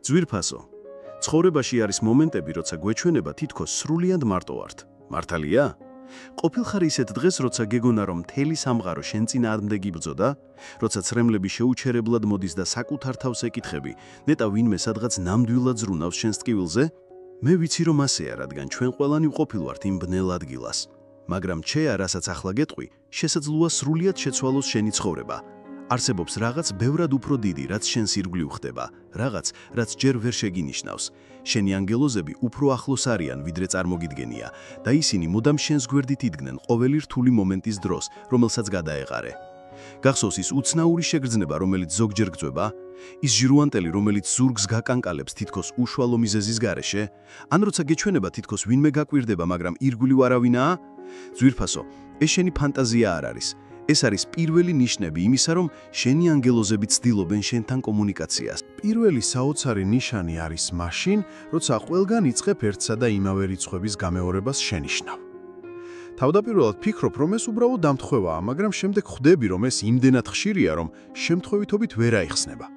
ძვირფასო. ცხოვრებაში არის მომენტები, როცა გვეჩვენება თითქოს სრულიად მარტო ვართ. მართალია? ყოფილ ხარ ისეთ დღეს, როცა გეგონა რომ მთელი სამყარო შენ წინააღმდეგ იბრძოდა, როცა ცრემლები შეუჩერებლად მოდის და საკუთარ თავს ეკითხები, ნეტა ვინმე სადღაც ნამდვილად ზრუნავს შენს ტკივილზე? მე ვიცი რომ ასეა, რადგან ჩვენ ყველანი ვყოფილ ვართ იმ ბნელ ადგილას. მაგრამ ჩეა, რასაც ახლა გეტყვი, შესაძლოა სრულიად შეცვალოს შენი ცხოვრება. არსებობს რაღაც ბევრად უფრო დიდი, რაც შენს ირგვლივ ხდება, რაღაც, რაც ჯერ ვერ შეგინიშნავს. შენი ანგელოზები უფრო ახლოს არიან, ვიდრე წარმოგიდგენია და ისინი მუდამ შენს გვერდით იდგნენ ყოველი რთული მომენტის დროს, რომელსაც გადაეყარე. გახსოვს ის უცნაური შეგრძნება, რომელიც ზოგჯერ გწვება, ის ჟირუანტელი, რომელიც ზურგს გაკანკალებს თითქოს უშუალო მიზეზის გარეშე, ან როცა გეჩვენება თითქოს ვინმე გაკვირდება, მაგრამ ირგვლივ არავინაა? ძვირფასო, ეს შენი ფანტაზია არ არის. ეს არის პირველი ნიშნები იმისა, რომ შენი ანგელოზები ცდილობენ შენთან კომუნიკაციას. პირველი საოცარი ნიშანი არის მაშინ, როცა ყველგან იწყებ ერთსა და იმავე რიცხვების გამეორებას შენიშნავ. თავდაპირველად ფიქრობ, რომ ეს უბრალოდ დამთხვევაა, მაგრამ შემდეგ ხვდები, რომ ეს იმდენად ხშირია, რომ შემთხვევითობით ვერ აიხსნება.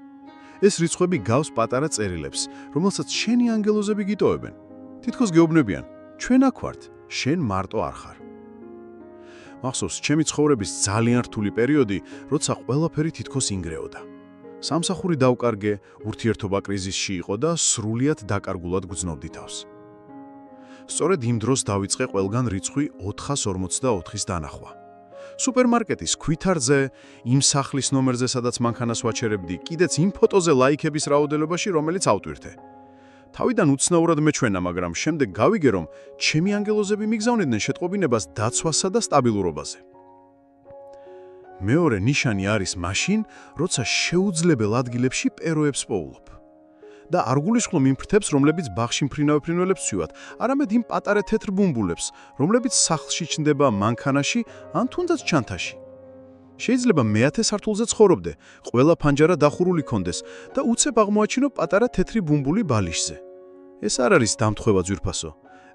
ეს რიცხვები გავს პატარა წერილებს, რომელსაც შენი ანგელოზები გიტოვებენ. თითქოს გეუბნებიან, ჩვენ აქ ვართ, შენ მარტო არ ხარ. მახსოვს, ჩემი ცხოვრების ძალიან რთული პერიოდი, როცა ყველაფერი თითქოს ინგრეოდა. სამსახური დავკარგე, ურთიერთობა კრიზისში იყო და სრულიად დაკარგულად გრძნობდი თავს. სწორედ იმ დროს დავიწყე ყველგან რიცხვი 444-ის დანახვა. სუპერმარკეტის ქვითარზე, იმ სახლის ნომერზე, სადაც მანქანას ვაჩერებდი, კიდეც იმ ფოტოზე ლაიქების რაოდენობაში, რომელიც ავტვირთე. თავიდან უცნაურად მეჩვენა, მაგრამ შემდეგ გავიგე, რომ ჩემი ანგელოზები მიგზავნიდნენ შეტყობინებას დაცვასა და სტაბილურობაზე. მეორე ნიშანი არის მაშინ, როცა შეუძლებელ ადგილებში პეროებს პოულობ. და არ გულისხმობ იმ ფრთებს, რომლებიც ბაღში მფრინავი ფრინველებს ვცივად, არამედ იმ პატარა თეთრ ბუმბულებს, რომლებიც სახლში ჩნდება მანქანაში ან თუნდაც ჩანთაში. შეიძლება მე-10 სართულზე ცხოვრობდე, ყველა ფანჯარა დახურული კონდეს და უცებ აღმოაჩინო პატარა თეთრი ბუმბული ბალიშზე. ეს არ არის დამთხვევა, ძვირფასო.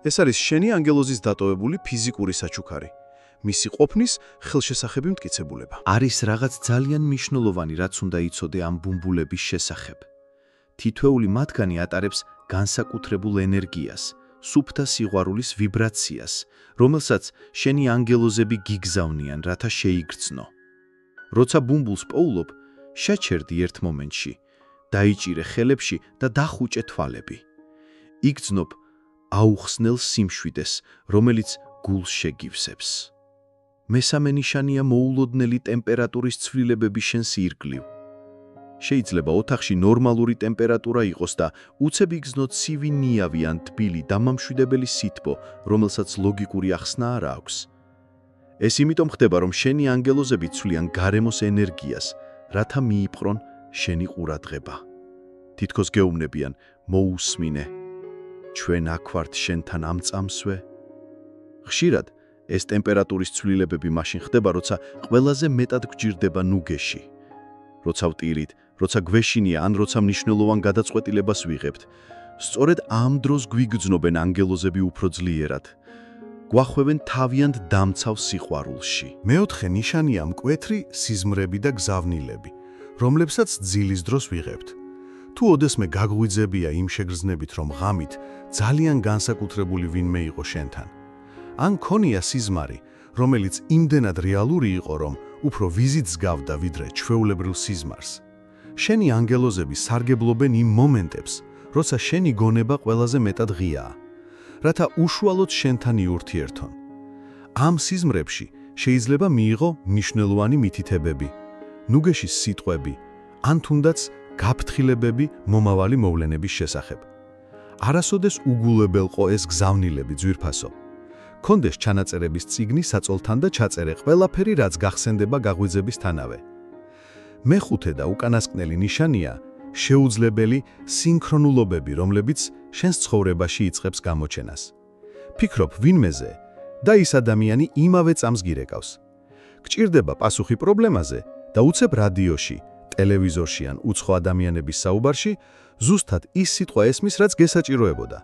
ეს არის შენი ანგელოზის დატოვებული ფიზიკური საჩუქარი. მისი ყოფნის ხელშესახები მტკიცებულება. არის რაღაც ძალიან მნიშვნელოვანი, რაც უნდა იცოდე ამ ბუმბულების შესახებ. თითოეული მათგანი ატარებს განსაკუთრებულ ენერგიას, სუფთა სიყვარულის ვიბრაციას, რომელსაც შენი ანგელოზები გიგზავნიან, რათა შეიგრძნო. როცა ბუმბულს პოულობ, შეჩერდი ერთ მომენტში, დაიჭირე ხელებში და დახუჭე თვალები. იგრძნობ აუხსნელ სიმშვიდეს, რომელიც გულს შეგივსებს. მესამე ნიშანია მოულოდნელი ტემპერატურის ცვლილებები შენს ირგვლივ. შეიძლება ოთახში ნორმალური ტემპერატურა იყოს და უცებ იგრძნოთ ცივი ნიავი ან თბილი დამამშვიდებელი სითბო, რომელსაც ლოგიკური ახსნა არ აქვს. ეს იმიტომ ხდება, რომ შენი ანგელოზები ცვლიან გარემოს ენერგიას, რათა მიიპყრონ შენი ყურადღება. თითქოს გეუბნებიან, მოусმინე, ჩვენ აქ ვართ შენთან ამ წამსვე. ხშირად ეს ტემპერატურის ცვლილებები მაშინ ხდება, როცა ყველაზე მეტად გვჭირდება ნუგეში. როცა ვტირით, როცა გვეშინია ან როცა მნიშვნელოვან გადაწყვეტილებას ვიღებთ, სწორედ ამ დროს გვიგრძნობენ ანგელოზები უფრო ძლიერად. გვახვევენ თავიანთ დამცავ სიყვარულში. მეოთხე ნიშანია მკვეთრი სიზმრები და გზავნილები, რომლებსაც ძილის დროს ვიღებთ. თუ ოდესმე გაგვიძებია იმ შეგრძნებით, რომ ღამით ძალიან განსაკუთრებული ვინმე იყო შენთან. ან ქონია სიზმარი, რომელიც იმდენად რეალური იყო, რომ უფრო ვიზიტს გავდა ვიდრე ჩვეულებრივ სიზმარს. შენი ანგელოზები სარგებლობენ იმ მომენტებს, როცა შენი გონება ყველაზე მეტად ღიაა, რათა უშუალოდ შენთან იურთიერთონ. ამ სიზმრებში შეიძლება მიიღო მნიშვნელოვანი მითითებები, ნუგეშის სიტყვები, ან თუნდაც გაფრთხილებები მომავალი მოვლენების შესახებ. არასოდეს უგულებელყო ეს გზავნილები, ძვირფასო. კონდეს ჩანაწერების წიგნი საწოლთან და ჩაწერე ყველაფერი, რაც გახსენდება გაღვიძებისთანავე. მეხუთე და უკანასკნელი ნიშანია შეუძლებელი სინქრონულობები, რომლებიც შენს ცხოვრებაში იწყებს გამოჩენას. ფიქრობ ვინმეზე და ის ადამიანი იმავე წამს გირეკავს. გჭირდება პასუხი პრობლემაზე და უცებ რადიოში, ტელევიზორში ან უცხო ადამიანების საუბარში ზუსტად ის სიტყვა ესმის, რაც გესაჭიროებოდა.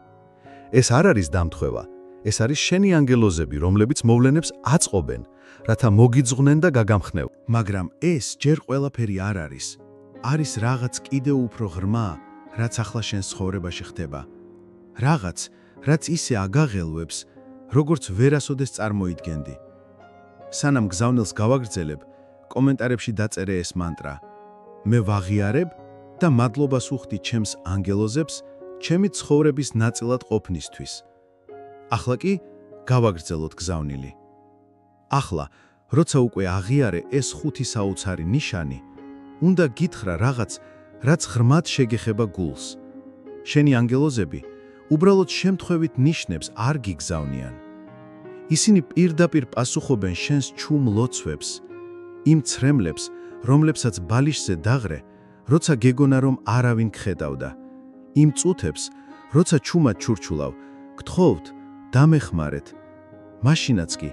ეს არ არის დამთხვევა. ეს არის შენი ანგელოზები, რომლებიც მოვლენებს აწყობენ, რათა მოგიძღნენ და გაგამხნევ. მაგრამ ეს ჯერ ყველაფერი არ არის. არის რაღაც კიდევ უფრო ღრმა, რაც ახლა შენს ცხოვრებაში ხდება. Რაღაც, რაც ისე აგაღელვებს, როგორც ვერასოდეს წარმოიდგენდი. სანამ გზავნილს გავაგრძელებ, კომენტარებში დაწერე ეს მანტრა. მე ვაღიარებ და მადლობას უხდი ჩემს ანგელოზებს, ჩემი ცხოვრების ნაწილად ყოფნისთვის. ახლა კი გავაგრძელოთ გზავნილი. ახლა, როცა უკვე აღიარე ეს 5 საოცარი ნიშანი, უნდა გითხრა რაღაც, რაც ღრმად შეგეხება გულს. შენი ანგელოზები უბრალოდ შემთხვევით ნიშნებს არ გიგზავნიან. ისინი პირდაპირ პასუხობენ შენს ჩუმ ლოცვებს, იმ ცრემლებს, რომლებსაც ბალიშზე დაღრე, როცა გეგონა რომ არავინ გხედავდა. იმ წუთებს, როცა ჩუმად ჩურჩულავ, გთხოვთ, დამეხმარეთ. მაშინაც კი,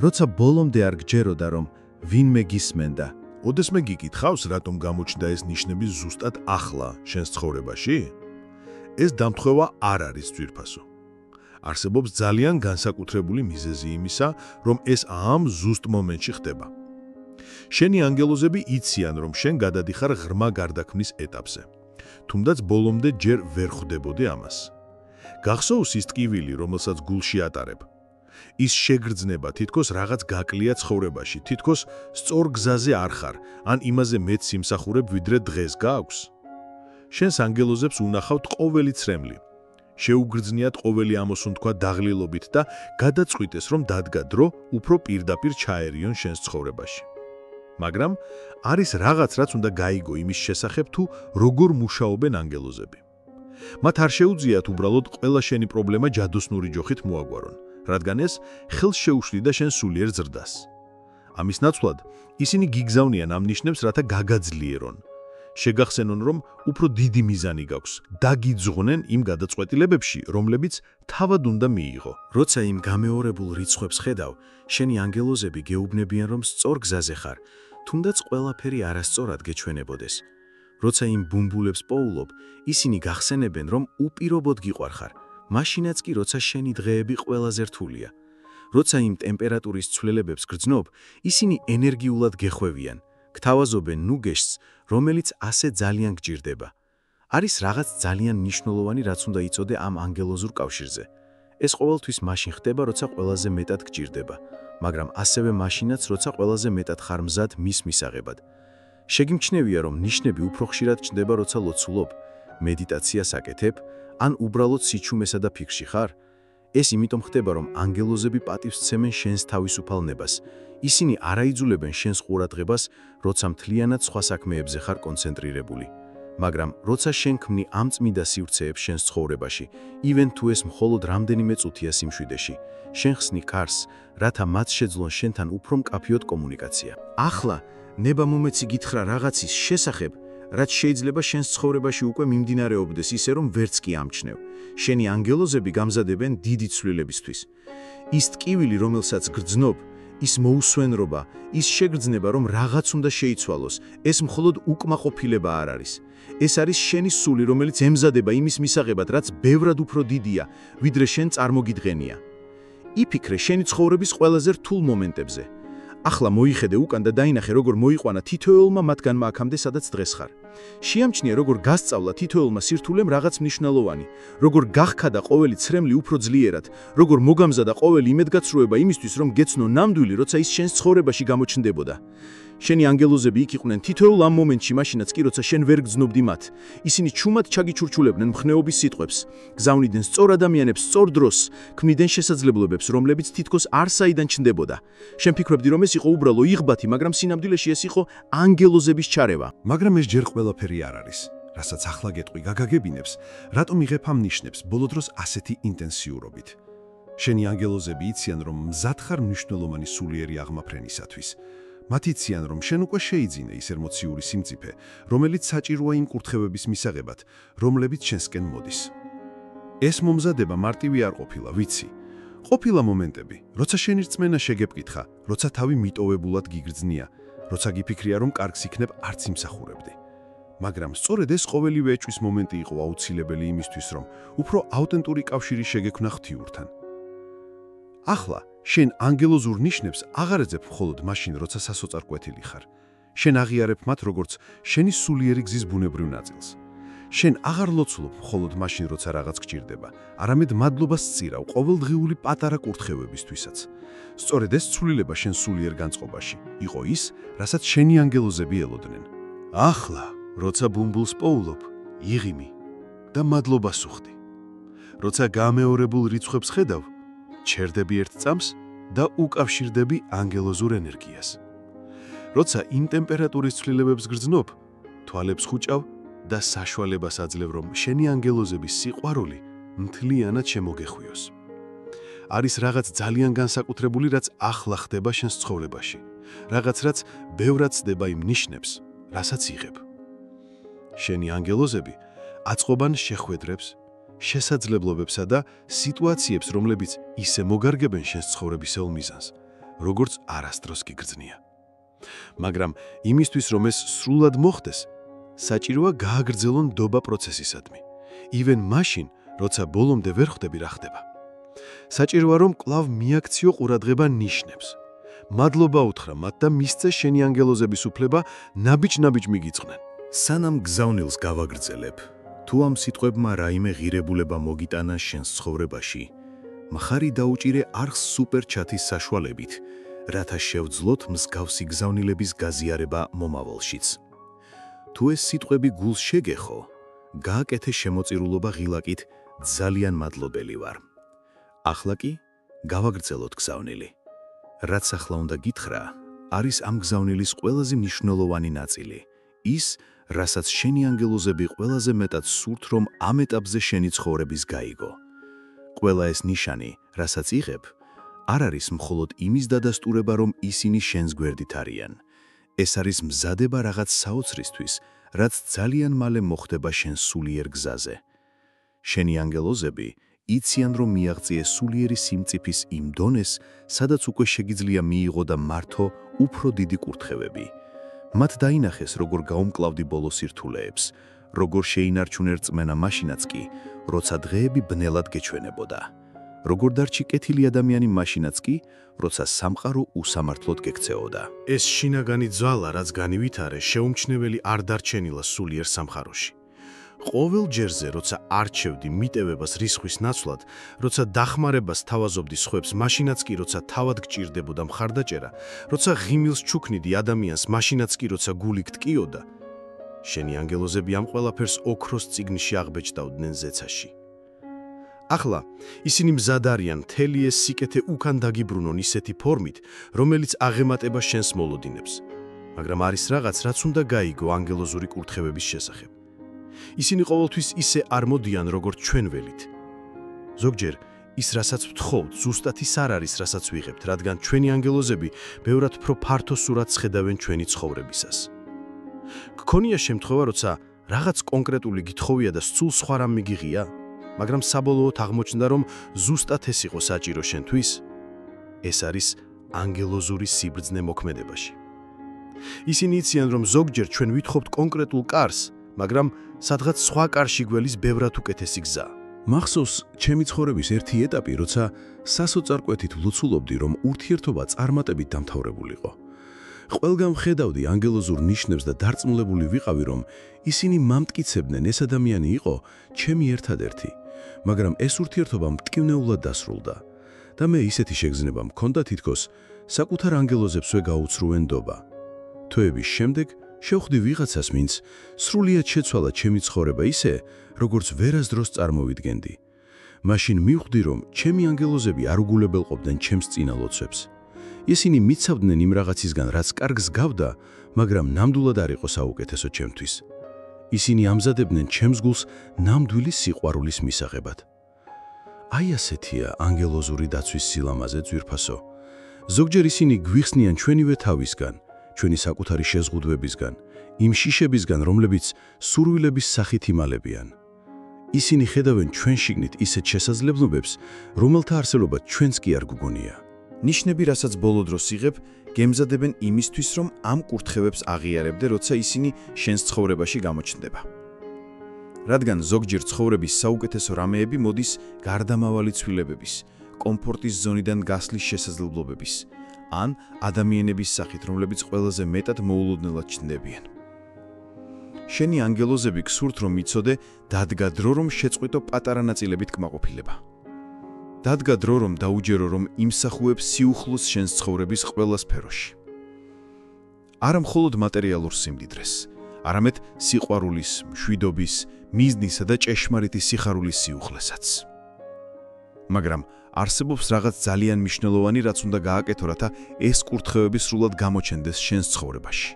როცა ბოლომდე არ გჯეროდა, რომ ვინმე გისმენდა. ოდესმე გიკითხავს, რატომ გამოჩნდა ეს ნიშნები ზუსტად ახლა შენს ცხოვრებაში? ეს დამთხვევა არ არის ძვირფასო. არსებობს ძალიან განსაკუთრებული მიზეზი იმისა, რომ ეს ამ ზუსტ მომენტში ხდება. შენი ანგელოზები იციან, რომ შენ გადადიხარ ღრმა გარდაქმნის ეტაპზე. თუმდაც ბოლომდე ჯერ ვერ ხვდებოდი ამას. გახსოვს ის ტკივილი, რომელსაც გულში ატარებ? ის შეგრძნება თითქოს რაღაც გაკლია ცხოვრებაში, თითქოს სწორ გზაზე არ ხარ, ან იმაზე მეც სიმსახურებ, ვიდრე დღეს გააქვს. შენს ანგელოზებს უნახავთ ყოველი ცრემლი. შეუგრძნიათ ყოველი ამოსუნთქვა დაღლილობით და გადაწყვიტეს, რომ დადგა დრო უფრო პირდაპირ ჩაერიონ შენს ცხოვრებაში. მაგრამ არის რაღაც, რაც უნდა გაიგო იმის შესახებ, თუ როგორ მუშაობენ ანგელოზები. მათ არ შეუძლიათ უბრალოდ ყველა შენი პრობლემა ჯადოსნური ჯოხით მოაგვარონ, რადგან ეს ხელს შეუშლიდა შენ სულიერ ზრდას. ამის ნაცვლად, ისინი გიგზავნიან ამ ნიშნებს, რათა გაგაძლიერონ. შეგახსენონ, რომ უფრო დიდი მიზანი გაქვს, დაგიძღნენ იმ გადაწყვეტილებებში, რომლებიც თავად უნდა მიიღო. როცა იმ გამეორებულ რიცხვებს ხედავ, შენი ანგელოზები გეუბნებიან, რომ სწორ გზაზე ხარ, თუნდაც ყველაფერი არასწორად გეჩვენებოდეს. როცა იმ ბუმბულებს პოულობ, ისინი გახსენებენ, რომ უპირობოდ გიყვარხარ, მაშინაც კი, როცა შენი დღეები ყველაზე რთულია. როცა იმ ტემპერატურის ცვლილებებს გრძნობ, ისინი ენერგიულად გეხვევიან, გთავაზობენ ნუგეშს, რომელიც ასე ძალიან გჭირდება. არის რაღაც ძალიან მნიშვნელოვანი, რაც უნდა იცოდე ამ ანგელოზურ კავშირზე. ეს ყოველთვის მაშინ ხდება, როცა ყველაზე მეტად გჭირდება, მაგრამ ასევე მაშინაც, როცა ყველაზე მეტად ხარ მზად მის მისაღებად. შეგიმჩნევია, რომ ნიშნები უფრო ხშირად ჩნდება, როცა ლოცულობ, მედიტაციას აკეთებ, ან უბრალოდ სიჩუმესა და ფიქრში ხარ. ეს იმიტომ ხდება, რომ ანგელოზები პატივსცემენ შენს თავისუფალნებას. ისინი არაიძულებენ შენს ყურადღებას, როცა მთლიანად სხვა საქმეებზე ხარ კონცენტრირებული. მაგრამ როცა შენ ქმნი ამ წმიდა სივრცეებს შენს ცხოვრებაში, ივენ თუ ეს მხოლოდ რამდენიმე წუთია სიმშვიდეში, შენ ხსნი კარს, რათა მათ შეძლონ შენთან უფრო მკაფიოდ კომუნიკაცია. ახლა ნება მომეცი გითხრა რაღაცის შესახებ, რაც შეიძლება შენს ცხოვრებაში უკვე მიმდინარეობდეს ისე, რომ ვერც კი ამჩნევ. შენი ანგელოზები გამზადებენ დიდი ცვლილებისთვის. ის ტკივილი, რომელსაც გრძნობ, ის მოусვენრობა, ის შეგრძნება, რომ რაღაც უნდა შეიცვალოს, ეს მხოლოდ უკმაყოფილება არ არის. ეს არის შენი სული, რომელიც ემზადება იმის მისაღებად, რაც ბევრად უფრო დიდია, ვიდრე შენ წარმოგიდგენია. იფიქრე შენი ცხოვრების ყველაზე რთულ მომენტებზე. ახლა მოიხედე უკან და დაინახე, როგორ მოიყვანა თითოეულმა მათგანმა აქამდე, სადაც დღეს ხარ. შეამჩნია, როგორ გასწავლა თითოეულმა სირთულემ რაღაც მნიშვნელოვანი, როგორ გახქადა ყოველი ცრემლი უფრო ძლიერად, როგორ მოგამზადა ყოველი იმედგაცრუება იმისთვის, რომ გეცნო ნამდვილი, როცა ის შენს ცხოვრებაში გამოჩნდებოდა. შენი ანგელოზები იქ იყვნენ თითოეულ ამ მომენტში, მაშინაც კი, როცა შენ ვერ გძნობდი მათ. ისინი ჩუმად ჩაგიჩურჩულებდნენ მხნეობის სიტყვებს, გზავნიდნენ სწორ ადამიანებს სწორ დროს, ქმნიდნენ შესაძლებლობებს, რომლებიც თითქოს არ საიდან ჩნდებოდა. შენ ფიქრობდი, რომ ეს იყო უბრალო იღბათი, მაგრამ სინამდვილეში ეს იყო ანგელოზების ჩარევა. მაგრამ ეს ჯერ ყველაფერი არ არის. რასაც ახლა გეტყვი გაგაგებინებს, რატომ იღებ ამ ნიშნებს ბოლო დროს ასეთი ინტენსიურობით. შენი ანგელოზები იციან, რომ მზად ხარ მნიშვნელოვანი სულიერი აღმაფრენისათვის. მათ იციან, რომ შენ უკვე შეიძინე ის ემოციური სიმწიფე, რომელიც საჭიროა იმ კურთხევების მისაღებად, რომლებიც შენსკენ მოდის. ეს მომზადება მარტივი არ ყოფილა, ვიცი. ყოფილა მომენტები, როცა შენი რწმენა შეგეპკითხა, როცა თავი მიტოვებულად გიგრძნია, როცა გიფიქრია, რომ კარგს იქნებ არც იმსახურებდი. მაგრამ სწორედ ეს ყოველივე ეჭვის მომენტი იყო აუცილებელი იმისთვის, რომ უფრო აუთენტური კავშირი შეგექმნა ღვთიურთან. ახლა შენ ანგელოზურ ნიშნებს აღარ ეძებ მხოლოდ მაშინ, როცა სასოწარკვეთილი ხარ. შენ აღიარებ მათ როგორც შენი სულიერი გზის ბუნებრივ ნაწილს. შენ აღარ ლოცულობ მხოლოდ მაშინ, როცა რაღაც გჭირდება, არამედ მადლობას სწირავ ყოველდღიური პატარა კურთხევებისთვისაც. სწორედ ეს ცვლილება შენ სულიერ განწყობაში იყო ის, რასაც შენი ანგელოზები ელოდნენ. ახლა, როცა ბუმბულს პოულობ, იღიმი და მადლობას უხდი. როცა გამეორებულ რიცხვებს ხედავ, ჩერდები ერთ წამს და უკავშირდები ანგელოზურ ენერგიას. როცა იმ ტემპერატურის ცვლილებებს გრძნობ, თვალებს ხუჭავ და საშუალებას აძლევ, რომ შენი ანგელოზების სიყვარული მთლიანად შემოგეხვიოს. არის რაღაც ძალიან განსაკუთრებული, რაც ახლა ხდება შენს ცხოვრებაში, რაღაც რაც ბევრად ცდება იმ ნიშნებს, რასაც იღებ. შენი ანგელოზები აწყობენ შეხვედრებს, შესაძლებლობებსა და სიტუაციებს, რომლებიც ისე მოგარგებენ შენს ცხოვრებისეულ მიზანს, როგორც არასდროს გიგრძნია. მაგრამ იმისთვის, რომ ეს სრულად მოხდეს, საჭიროა გააგრძელონ დობა პროცესისადმი, ივენ მაშინ, როცა ბოლომდე ვერ ხვდები რა ხდება. საჭიროა, რომ კვლავ მიაქციო ყურადღება ნიშნებს. მადლობა უთხრა მათ და მისცე შენი ანგელოზების უფლება ნაბიჯ-ნაბიჯ მიგიწყნენ. სანამ გზავნილს გავაგრძელებ, თუ ამ სიტყვებმა რაიმე ღირებულება მოგიტანა შენს ცხოვრებაში, მხარი დაუჭირე არხს სუპერჩატის საშუალებით, რათა შევძლოთ მსგავსი გზავნილების გაზიარება მომავალშიც. თუ ეს სიტყვები გულს შეგეხო, გააკეთე შემოწირულობა ღილაკით ძალიან მადლობელი ვარ. ახლა კი გავაგრძელოთ გზავნილი. რაც ახლა უნდა გითხრა, არის ამ გზავნილის ყველაზე მნიშვნელოვანი ნაწილი, ის, რასაც შენი ანგელოზები ყველაზე მეტად სურთ, რომ ამ ეტაპზე შენი ცხოვრების გაიგო. ყველა ეს ნიშანი, რასაც იღებ, არ არის მხოლოდ იმის დადასტურება, რომ ისინი შენს გვერდით არიან. ეს არის მზადება რაღაც საოცრისთვის, რაც ძალიან მალე მოხდება შენ სულიერ გზაზე. შენი ანგელოზები იციან, რომ მიაღწიეს სულიერი სიმწიფის იმ დონეს, სადაც უკვე შეგიძლია მიიღო და მართო უფრო დიდი კურთხევები. მათ დაინახეს, როგორ გაუმკლავდი ბოლო სირთულეებს, როგორ შეინარჩუნე რწმენა მაშინაც კი, როცა დღეები ბნელად გეჩვენებოდა. როგორ დარჩი კეთილი ადამიანი მაშინაც კი, როცა სამყარო უსამართლოდ გექცეოდა. ეს შინაგანი ძალა, რაც განივითარე, შეუმჩნეველი არ დარჩენილა სულიერ სამყაროში. ყოველ ჯერზე, როცა არჩევდი მიტევებას რისხვის ნაცვლად, როცა დახმარებას თავაზობდი სხვებს, მაშინაც კი, როცა თავად გჭირდებოდა მხარდაჭერა, როცა ღიმილს ჩუქნიდი ადამიანს, მაშინაც კი, როცა გული გტკიოდა, შენი ანგელოზები ამ ყველაფერს ოქროს წიგნში აღბეჭდავდნენ ზეცაში. ახლა ისინი მზად არიან მთელი ეს სიკეთე უკან დაგიბრუნონ ისეთი ფორმით, რომელიც აღემატება შენს მოლოდინებს. მაგრამ არის რაღაც, რაც უნდა გაიგო ანგელოზური კურთხევების შესახებ. ისინი ყოველთვის ისე არ მოდიან, როგორც ჩვენ ველით. ზოგჯერ ის, რასაც ვთხოვთ, ზუსტად ის არ არის, რასაც ვიღებთ, რადგან ჩვენი ანგელოზები ბევრად უფრო ფართო სურათს ხედავენ ჩვენი ცხოვრებისას. გქონია შემთხვევა, როცა რაღაც კონკრეტული გითხოვია და სულ სხვა რამ მიგიღია, მაგრამ საბოლოოდ აღმოჩნდა, რომ ზუსტად ეს იყო საჭირო შენთვის. ეს არის ანგელოზური სიბრძნე მოქმედებაში. ისინი იციან, რომ ზოგჯერ ჩვენ ვითხოვთ კონკრეტულ კარს, მაგრამ სადღაც სხვა კარში გველის ბევრად უკეთესი გზა. მახსოვს ჩემი ცხოვრების ერთი ეტაპი, როცა სასოწარკვეთით ვლოცულობდი, რომ ურთიერთობა წარმატებით დამთავრებულიყო. ყველგან ვხედავდი ანგელოზურ ნიშნებს და დარწმუნებული ვიყავი, რომ ისინი მამტკიცებდნენ, ეს ადამიანი იყო ჩემი ერთადერთი, მაგრამ ეს ურთიერთობა მტკივნეულად დასრულდა და მე ისეთი შეგრძნება მქონდა, თითქოს საკუთარ ანგელოზებსვე გაუცრუენ დობა. თვეების შემდეგ შევხვდი ვიღაცას, ვინც სრულიად შეცვალა ჩემი ცხოვრება ისე, როგორც ვერასდროს წარმოვიდგენდი. მაშინ მივხვდი, რომ ჩემი ანგელოზები არ უგულებელყოფდნენ ჩემს წინა ლოცვებს. ისინი მიცავდნენ იმ რაღაცისგან, რაც კარგს გავდა, მაგრამ ნამდვილად არ იყო საუკეთესო ჩემთვის. ისინი ამზადებდნენ ჩემს გულს ნამდვილი სიყვარულის მისაღებად. აი ასეთია ანგელოზური დაცვის სილამაზე, ძვირფასო. ზოგჯერ ისინი გვიხსნიან ჩვენივე თავისგან, ჩვენი საკუთარი შეზღუდვებისგან, იმ შიშებისგან, რომლებიც სურვილების სახით იმალებიან. ისინი ხედავენ ჩვენ შიგნით ისეთ შესაძლებლობებს, რომელთა არსებობა ჩვენს კი არ გვგონია. ნიშნები, რასაც ბოლო დროს იღებ, გემზადებენ იმისთვის, რომ ამ კურთხევებს აღიარებდე, როცა ისინი შენს ცხოვრებაში გამოჩნდება. რადგან ზოგჯერ ცხოვრების საუკეთესო რამეები მოდის გარდამავალი ცვლილებების, კომფორტის ზონიდან გასვლის შესაძლებლობების, ან ადამიანების სახით, რომლებიც ყველაზე მეტად მოულოდნელად ჩნდებიან. შენი ანგელოზები გსურთ რომ იცოდე, დადგა დრო რომ შეწყვიტო პატარა ნაწილებით კმაყოფილება. დადგა დრო რომ დაუჯერო რომ იმსახუებს სიუხლოს შენს ცხოვრების ყველა სფეროში. არა მხოლოდ მატერიალურ სიმდიდრეს, არამედ სიყვარულის, მშვიდობის, მიზნისა და ჭეშმარიტი სიხარულის სიუხლესაც. მაგრამ არსებობს რაღაც ძალიან მნიშვნელოვანი, რაც უნდა გააკეთო, რათა ეს კურთხევები სრულად გამოჩენდეს შენს ცხოვრებაში.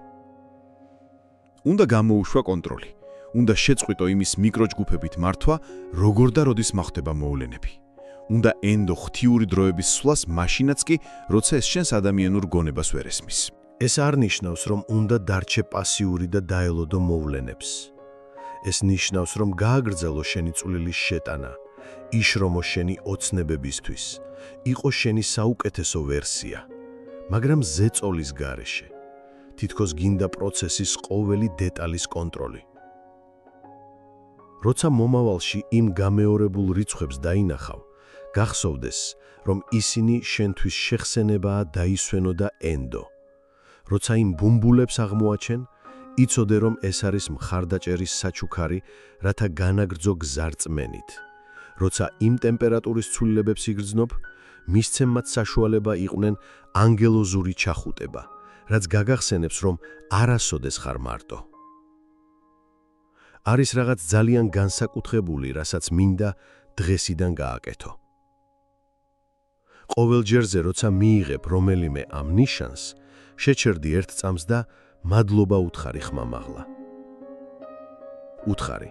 უნდა გამოუშვა კონტროლი. უნდა შეწყვიტო იმის მიკროჯგუფებით მართვა, როგორ და როდის მოხდება მოვლენები. უნდა ენდო ღვთიური დროების სვლას მაშინაც კი, როცა ეს შენს ადამიანურ გონებას ვერ ესმის. ეს არ ნიშნავს, რომ უნდა დარჩე პასიური და დაელოდო მოვლენებს. ეს ნიშნავს, რომ გააგრძელო შენი წვლილის შეტანა, იშრომო შენი ოცნებებისთვის, იყო შენი საუკეთესო ვერსია, მაგრამ ზეწოლის გარეშე. თითქოს გინდა პროცესის ყოველი დეტალის კონტროლი. როცა მომავალში იმ გამეორებულ რიცხვებს დაინახავ, გახსოვდეს, რომ ისინი შენთვის შეხსენებაა დაისვენო და ენდო. როცა იმ ბუმბულებს აღმოაჩენ, იცოდე, რომ ეს არის მხარდაჭერის საჩუქარი, რათა განაგრძო გზარწმენით. როცა იმ ტემპერატურის ცვლილებებს იგრძნობ, მისცემ მათ საშუალება იყვნენ ანგელოზური ჩახუტება, რაც გაგახსენებს, რომ არასოდეს ხარ მარტო. არის რაღაც ძალიან განსაკუთრებული, რასაც მინდა დღესიდან გააკეთო. ყოველ ჯერზე, როცა მიიღებ რომელიმე ამ ნიშანს, შეჩერდი ერთ წამს და მადლობა უთხარი ხმამაღლა. უთხარი,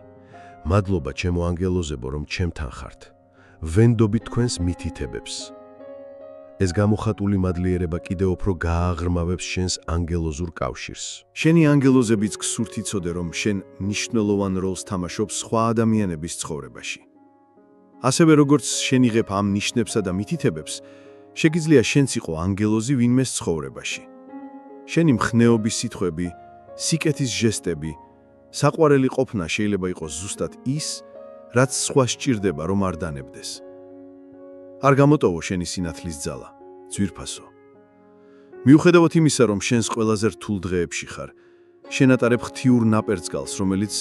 მადლობა ჩემო ანგელოზებო, რომ ჩემთან ხართ. ვენდობი თქვენს მითითებებს. ეს გამოხატული მადლიერება კიდევ უფრო გააღრმავებს შენს ანგელოზურ კავშირს. შენი ანგელოზებიც გსურთ იცოდე, რომ შენ მნიშვნელოვან როლს თამაშობს სხვა ადამიანების ცხოვრებაში. ასევე როგორც შენ იღებ ამ ნიშნებსა და მითითებებს, შეგიძლია შენც იყო ანგელოზი ვინმეს ცხოვრებაში. შენი მხნეობის სიტყვები, სიკეთის ჟესტები, საყვარელი ყოფნა შეიძლება იყოს ზუსტად ის, რაც სხვა სჭირდება რომ არ დანებდეს. არ გამოტოვო შენი სინათლის ძალა, ძვირფასო. მიუხედავად იმისა, რომ შენს ყველაზე რთულ დღეებში ხარ, შენ ატარებ ღვთიურ ნაპერწკალს, რომელიც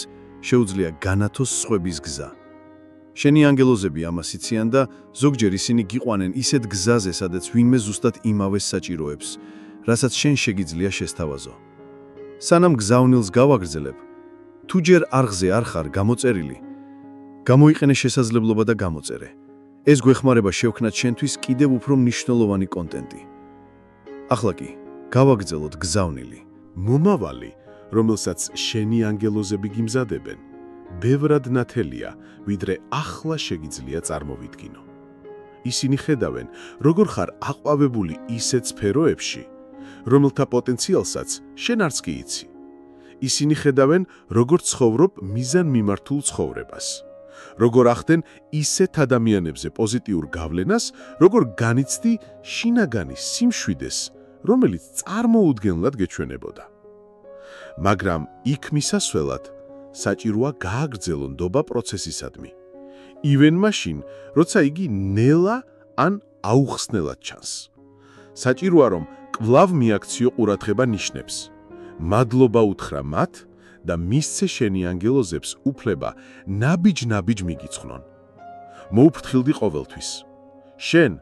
შეუძლია განათოს სხვების გზა. შენი ანგელოზები ამას იციან და ზოგჯერ ისინი გიყვანენ ისეთ გზაზე, სადაც ვინმე ზუსტად იმავეს საჭიროებს, რასაც შენ შეგიძლია შესთავაზო. სანამ გზავნილს გავაგრძელებ, თუ ჯერ არღზე არ ხარ გამოწერილი, გამოიყენე შესაძლებლობა და გამოწერე. ეს გვეხმარება შევქნათ შენთვის კიდევ უფრო მნიშვნელოვანი კონტენტი. ახლა კი, გავაგრძელოთ გზავნილი. მომავალი, რომელსაც შენი ანგელოზები გიმზადებენ, ბევრად ნათელია, ვიდრე ახლა შეგიძლია წარმოვიდგინო. ისინი ხედავენ, როგორ ხარ აყვავებული ისეთ სფეროებში, რომელთა პოტენციალსაც შენ არც კი იცი. ისინი ხედავენ, როგორ ცხოვრობ მიზანმიმართულ ცხოვრებას. როგორ ახდენ ისეთ ადამიანებზე პოზიტიურ გავლენას, როგორ განიცდი შინაგანი სიმშვიდეს, რომელიც წარმოუდგენლად გეჩვენებოდა. მაგრამ იქ მისასვლელად საჭიროა გააგრძელო ნდობა პროცესისადმი. ივენ მაშინ, როცა იგი ნელა ან აუხსნელად ჩანს. საჭიროა რომ კვლავ მიაქციო ყურადღება ნიშნებს. მადლობა უთხრა მათ და მისცე შენი ანგელოზებს უფლება ნაბიჯ-ნაბიჯ მიგიცხვნონ. მოუფრთხილდი ყოველთვის. შენ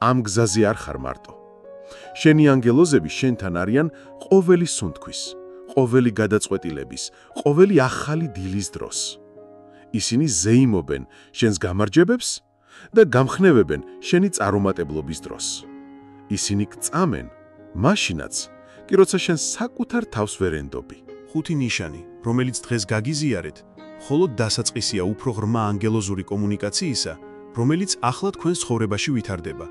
ამ გზაზე არ ხარ მარტო. შენი ანგელოზები შენთან არიან ყოველი სუნთქვის, ყოველი გადაწყვეტილების, ყოველი ახალი დილის დროს. ისინი ზეიმობენ შენს გამარჯვებებს და გამხნევებენ შენი წარუმატებლობის დროს. ისინი გწამენ მაშინაც, კი როცა შენ საკუთარ თავს ვერ ენდობი. ხუთი ნიშანი, რომელიც დღეს გაგიზიარეთ, მხოლოდ დასაწყისია უფრო ღრმა ანგელოზური კომუნიკაციისა, რომელიც ახლა თქვენ ცხოვრებაში ვითარდება.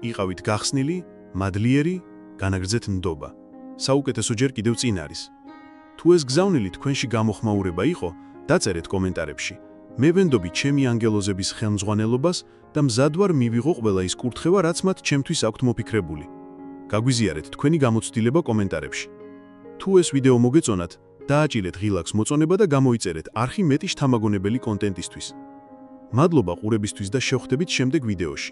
იყავით გახსნილი, მადლიერი, განაგრძეთ ნდობა. საუკეთესო ჯერ კიდევ წინ არის. თუ ეს გზავნილი თქვენში გამოხმაურება იყო, დაწერეთ კომენტარებში. მე ვენდობი ჩემი ანგელოზების ხელმძღვანელობას და მზად ვარ მივიღო ყველა ის კურთხევა, რაც მათ ჩემთვის აქვთ მოფიქრებული. გაგვიზიარეთ თქვენი გამოცდილება კომენტარებში. თუ ეს ვიდეო მოგეწონათ, დააჭირეთ ღილაკს მოწონება და გამოიწერეთ არხი მეტი შთამაგონებელი კონტენტისთვის. მადლობა ყურებისთვის და შევხვდებით შემდეგ ვიდეოში.